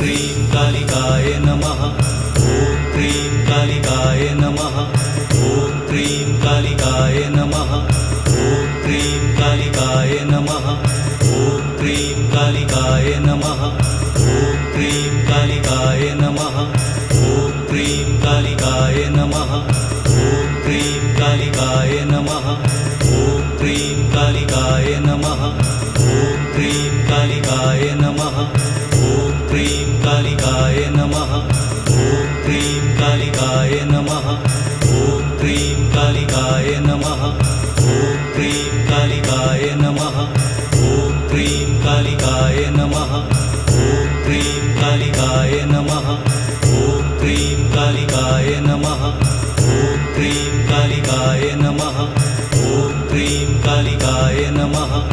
Cream कालिकाय नमः। ॐ cream कालिकाय नमः। ॐ cream कालिकाय नमः। ॐ क्रीं कालिकाय नमः। ॐ क्रीं कालिकाय नमः। ॐ क्रीं कालिकाय नमः। ॐ क्रीं कालिकाय नमः। ॐ क्रीं कालिकाय नमः। ॐ क्रीं कालिकाय नमः। ॐ क्रीं कालिकाय नमः। ॐ क्रीं कालिकाय नमः। ॐ क्रीं कालिकाय नमः। ॐ क्रीं कालिकाय नमः। ॐ क्रीं कालिकाय नमः। ॐ क्रीं कालिकाय नमः। ॐ क्रीं कालिकाय नमः। ॐ क्रीं कालिकाय नमः। ॐ क्रीं कालिकाय नमः। ॐ क्रीं कालिकाय नमः।